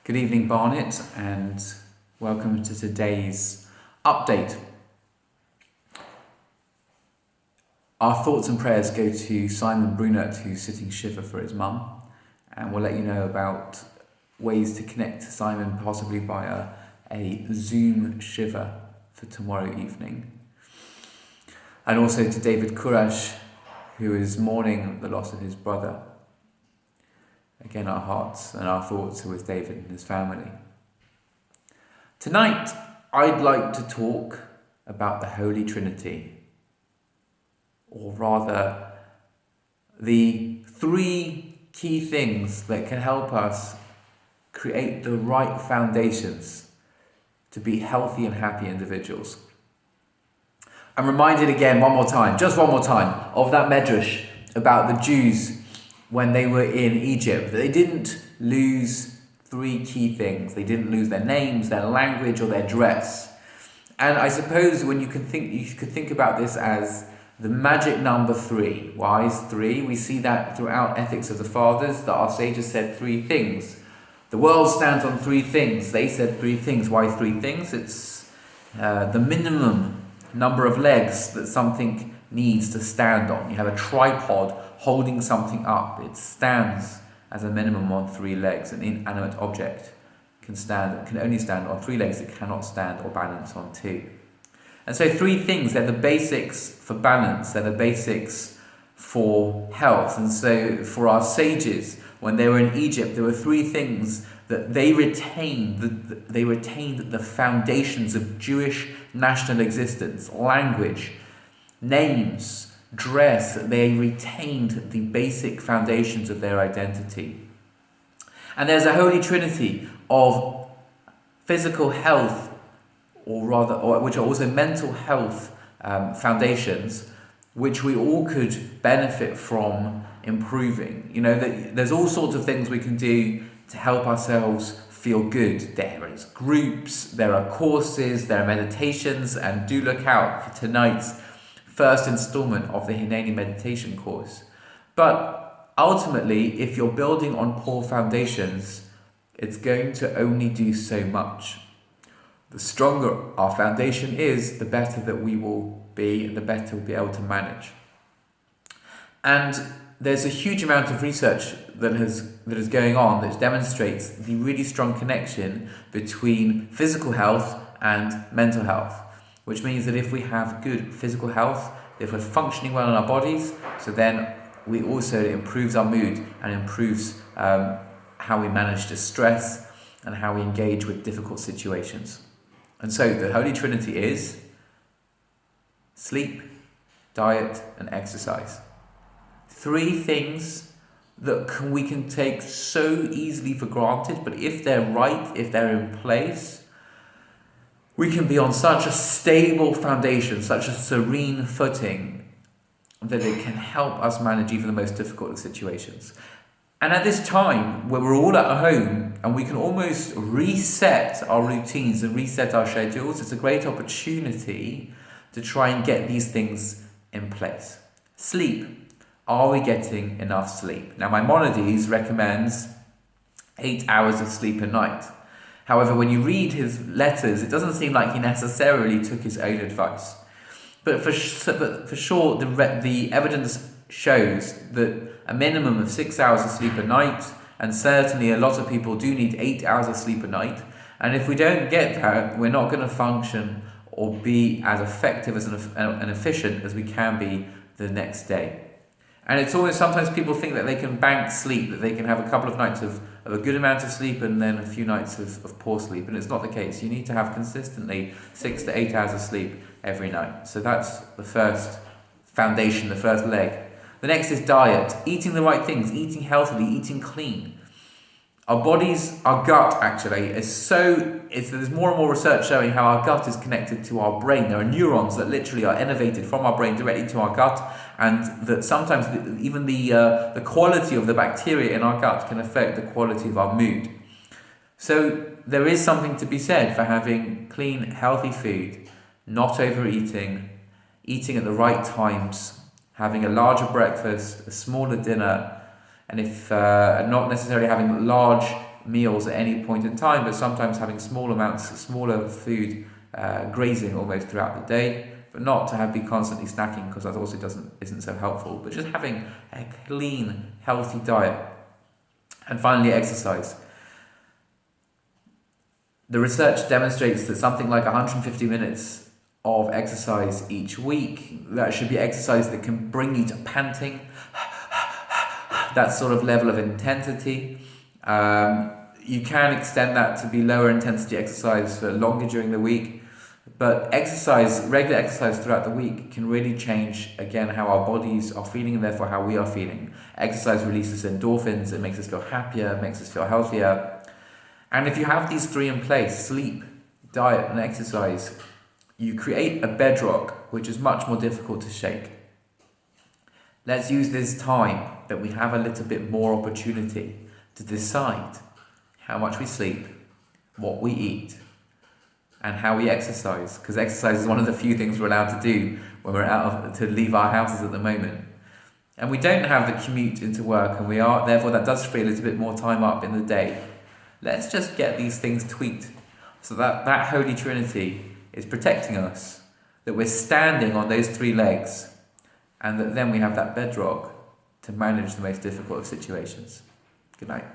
Good evening, Barnet, and welcome to today's update. Our thoughts and prayers go to Simon Barnet, who's sitting shiva for his mum, and we'll let you know about ways to connect to Simon, possibly via a Zoom shiva for tomorrow evening. And also to David Courage, who is mourning the loss of his brother. Again, our hearts and our thoughts are with David and his family. Tonight, I'd like to talk about the Holy Trinity, or rather, the three key things that can help us create the right foundations to be healthy and happy individuals. I'm reminded again, one more time, of that medrash about the Jews when they were in Egypt. They didn't lose three key things. They didn't lose their names, their language, or their dress. And I suppose you could think about this as the magic number 3. Why is 3? We see that throughout Ethics of the Fathers, that our sages said 3 things. The world stands on 3 things. They said 3 things. Why 3 things? It's the minimum number of legs that something needs to stand on. You have a tripod holding something up. It stands as a minimum on 3 legs. An inanimate object can only stand on 3 legs. It cannot stand or balance on 2. And so 3 things, they're the basics for balance. They're the basics for health. And so for our sages, when they were in Egypt, there were 3 things that they retained. They retained the foundations of Jewish national existence: language, names, dress. They retained the basic foundations of their identity. And there's a holy trinity of physical health, which are also mental health foundations, which we all could benefit from improving. There's all sorts of things we can do to help ourselves feel good. There is groups, there are courses, there are meditations, and do look out for tonight's first installment of the Hineni meditation course. But ultimately, if you're building on poor foundations, it's going to only do so much. The stronger our foundation is, the better that we will be, and the better we'll be able to manage. And there's a huge amount of research that is going on that demonstrates the really strong connection between physical health and mental health, which means that if we have good physical health, if we're functioning well in our bodies, so then it improves our mood and improves how we manage distress and how we engage with difficult situations. And so the Holy Trinity is sleep, diet, and exercise. 3 things that we can take so easily for granted, but if they're right, if they're in place, we can be on such a stable foundation, such a serene footing, that it can help us manage even the most difficult of situations. And at this time, where we're all at home and we can almost reset our routines and reset our schedules, it's a great opportunity to try and get these things in place. Sleep. Are we getting enough sleep? Now, Maimonides recommends 8 hours of sleep a night. However, when you read his letters, it doesn't seem like he necessarily took his own advice. But for sure, the evidence shows that a minimum of 6 hours of sleep a night, and certainly a lot of people do need 8 hours of sleep a night. And if we don't get that, we're not going to function or be as effective and efficient as we can be the next day. And it's always, sometimes people think that they can bank sleep, that they can have a couple of nights of a good amount of sleep and then a few nights of poor sleep. And it's not the case. You need to have consistently 6 to 8 hours of sleep every night. So that's the first foundation, the first leg. The next is diet. Eating the right things, eating healthily, eating clean. Our bodies, our gut actually, there's more and more research showing how our gut is connected to our brain. There are neurons that literally are innervated from our brain directly to our gut, and that sometimes even the quality of the bacteria in our gut can affect the quality of our mood. So there is something to be said for having clean, healthy food, not overeating, eating at the right times, having a larger breakfast, a smaller dinner, and if not necessarily having large meals at any point in time, but sometimes having smaller food, grazing almost throughout the day, but not to be constantly snacking, because that also isn't so helpful, but just having a clean, healthy diet. And finally, exercise. The research demonstrates that something like 150 minutes of exercise each week, that should be exercise that can bring you to panting, that sort of level of intensity. You can extend that to be lower intensity exercise for longer during the week, but regular exercise throughout the week can really change, again, how our bodies are feeling and therefore how we are feeling. Exercise releases endorphins, it makes us feel happier, it makes us feel healthier. And if you have these three in place, sleep, diet and exercise, you create a bedrock which is much more difficult to shake. Let's use this time that we have a little bit more opportunity to decide how much we sleep, what we eat, and how we exercise, because exercise is one of the few things we're allowed to do when we're to leave our houses at the moment. And we don't have the commute into work, and therefore that does free a little bit more time up in the day. Let's just get these things tweaked so that Holy Trinity is protecting us, that we're standing on those three legs, and that then we have that bedrock to manage the most difficult of situations. Good night.